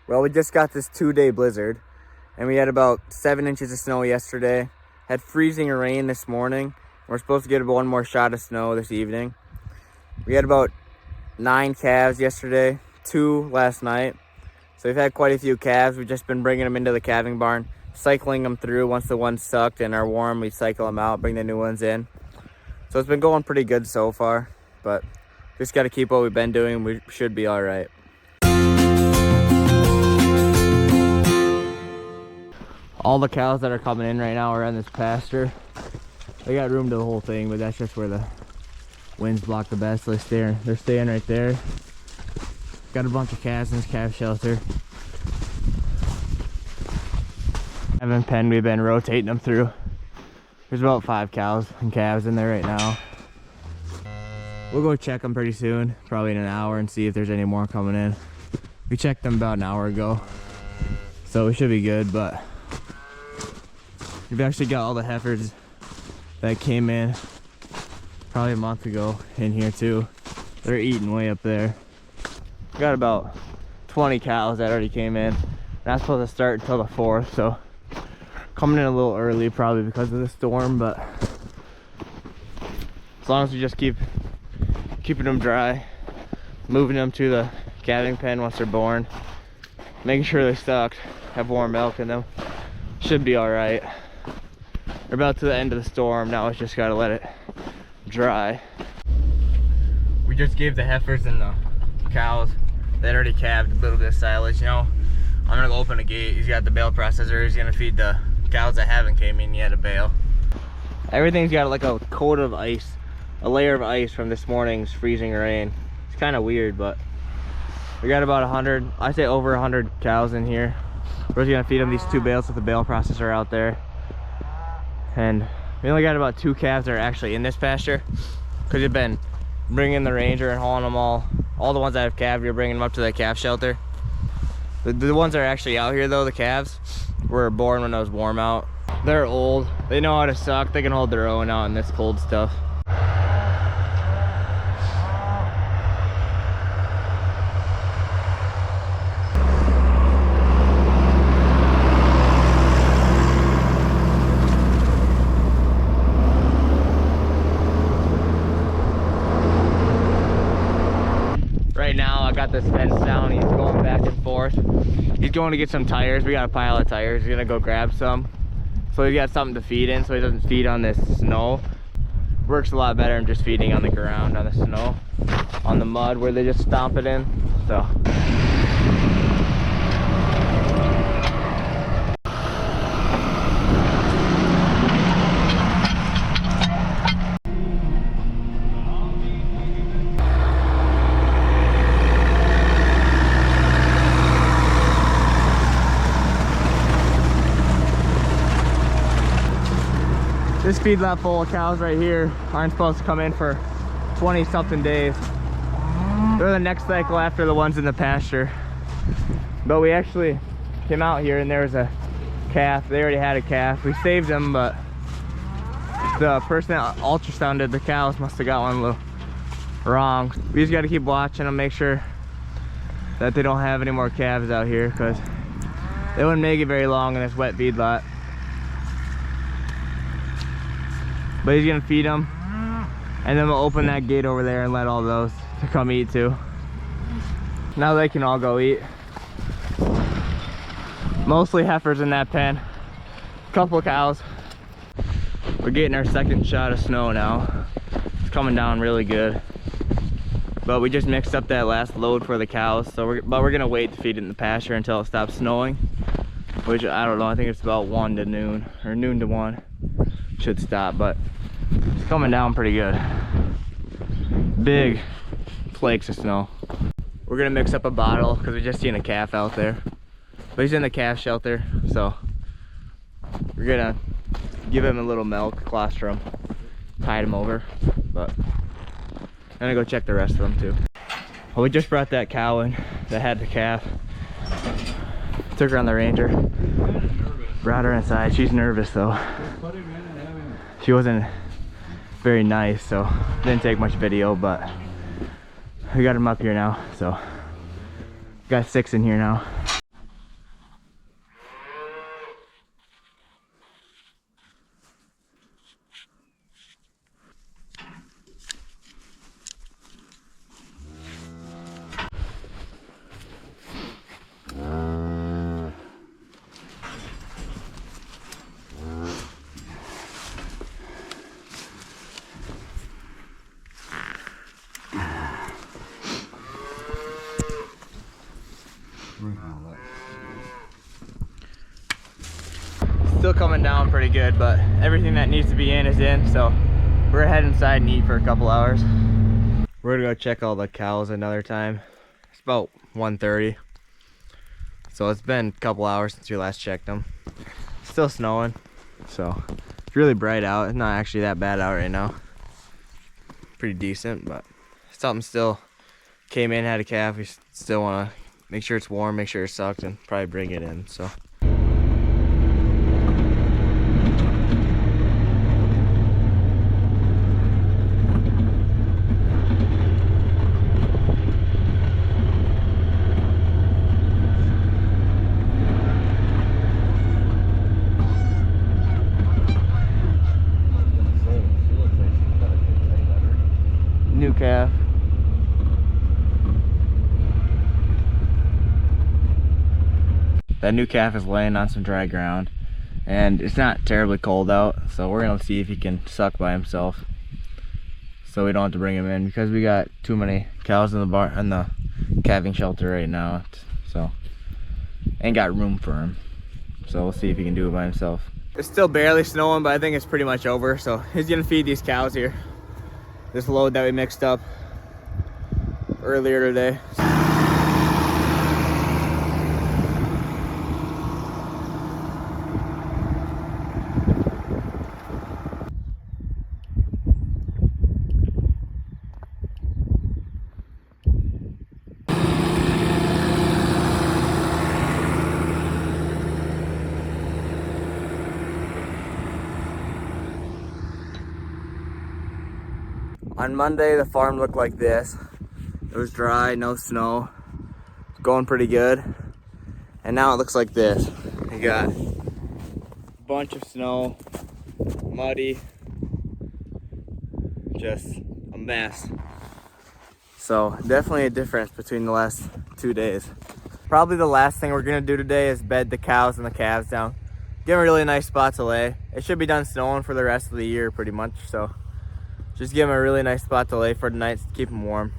Well, we just got this 2-day blizzard, and we had about 7 inches of snow yesterday. Had freezing rain this morning. We're supposed to get one more shot of snow this evening. We had about 9 calves yesterday, 2 last night. So we've had quite a few calves. We've just been bringing them into the calving barn, cycling them through. Once the ones sucked and are warm, we cycle them out, bring the new ones in. So it's been going pretty good so far, but just got to keep what we've been doing. We should be all right. All the cows that are coming in right now are in this pasture. They got room to the whole thing, but that's just where the winds block the best. So they're staying right there. Got a bunch of calves in this calf shelter. Haven't penned, we've been rotating them through. There's about 5 cows and calves in there right now. We'll go check them pretty soon, probably in an hour, and see if there's any more coming in. We checked them about an hour ago, so we should be good, but we've actually got all the heifers that came in probably a month ago in here too. They're eating way up there. We got about 20 cows that already came in. Not supposed to start until the 4th, so coming in a little early probably because of the storm, but as long as we just keeping them dry, moving them to the calving pen once they're born, making sure they're stocked, have warm milk in them, should be all right. We're about to the end of the storm. Now it's just gotta let it dry. We just gave the heifers and the cows that already calved a little bit of silage. You know, I'm gonna go open a gate. He's got the bale processor. He's gonna feed the cows that haven't came in yet a bale. Everything's got like a coat of ice, a layer of ice from this morning's freezing rain. It's kind of weird, but we got about 100, I say over 100 cows in here. We're just gonna feed them these 2 bales with the bale processor out there. And we only got about 2 calves that are actually in this pasture because we've been bringing the Ranger and hauling them all the ones that have calved, you're bringing them up to the calf shelter. The ones that are actually out here though, the calves, were born when it was warm out. They're old, they know how to suck, they can hold their own out in this cold stuff. Right now I got this fence down, he's going back and forth. He's going to get some tires. We got a pile of tires. He's gonna go grab some. So he's got something to feed in so he doesn't feed on this snow. Works a lot better than just feeding on the ground, on the snow, on the mud where they just stomp it in. So this feedlot full of cows right here aren't supposed to come in for 20 something days. They're the next cycle after the ones in the pasture. But we actually came out here and there was a calf. They already had a calf. We saved them, but the person that ultrasounded the cows must have got one a little wrong. We just got to keep watching them, make sure that they don't have any more calves out here because they wouldn't make it very long in this wet feedlot. But he's gonna feed them, and then we'll open that gate over there and let all those to come eat too. Now they can all go eat. Mostly heifers in that pen, a couple of cows. We're getting our second shot of snow now. It's coming down really good. But we just mixed up that last load for the cows, so we're gonna wait to feed it in the pasture until it stops snowing. Which I don't know, I think it's about 1 to noon, or noon to 1. Should stop, but it's coming down pretty good. Big flakes of snow. We're gonna mix up a bottle because we just seen a calf out there, but he's in the calf shelter, so we're gonna give him a little milk, colostrum, tide him over. But I'm gonna go check the rest of them too. Well, we just brought that cow in that had the calf. Took her on the Ranger, brought her inside. She's nervous though. She wasn't very nice, so didn't take much video, but we got him up here now. So got 6 in here now. Still coming down pretty good, but everything that needs to be in is in, so we're gonna head inside and eat for a couple hours. We're gonna go check all the cows another time. It's about 1:30, so it's been a couple hours since we last checked them. Still snowing, so it's really bright out. It's not actually that bad out right now. Pretty decent, but something still came in, had a calf. We still want to make sure it's warm, make sure it's sucked, and probably bring it in. So new calf. That new calf is laying on some dry ground, and it's not terribly cold out, so we're gonna see if he can suck by himself, so we don't have to bring him in, because we got too many cows in the barn, in the calving shelter right now, so ain't got room for him. So we'll see if he can do it by himself. It's still barely snowing, but I think it's pretty much over, so he's gonna feed these cows here. This load that we mixed up earlier today. On Monday, the farm looked like this. It was dry, no snow, going pretty good. And now it looks like this. We got a bunch of snow, muddy, just a mess. So definitely a difference between the last 2 days. Probably the last thing we're gonna do today is bed the cows and the calves down. Give them a really nice spot to lay. It should be done snowing for the rest of the year pretty much, so just give them a really nice spot to lay for tonight to keep them warm.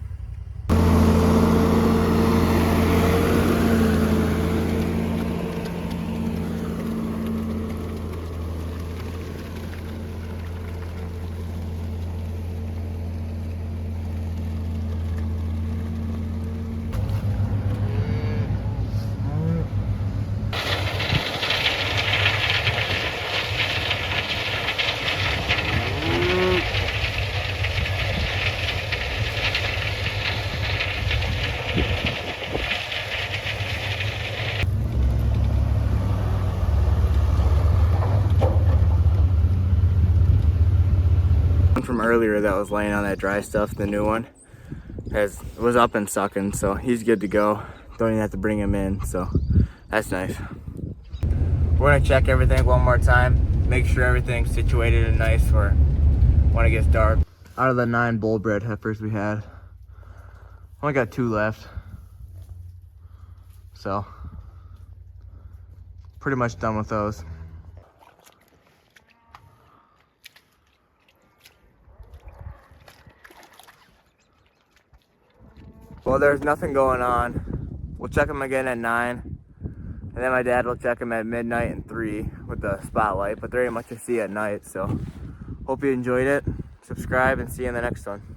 From earlier that was laying on that dry stuff, the new one was up and sucking, so he's good to go. Don't even have to bring him in, so that's nice. We're gonna check everything one more time, make sure everything's situated and nice for when it gets dark. Out of the 9 bull bred heifers we had, only got 2 left, so pretty much done with those. Well, there's nothing going on. We'll check them again at 9. And then my dad will check them at midnight and 3 with the spotlight. But they're ain't much to see at night. So hope you enjoyed it. Subscribe and see you in the next one.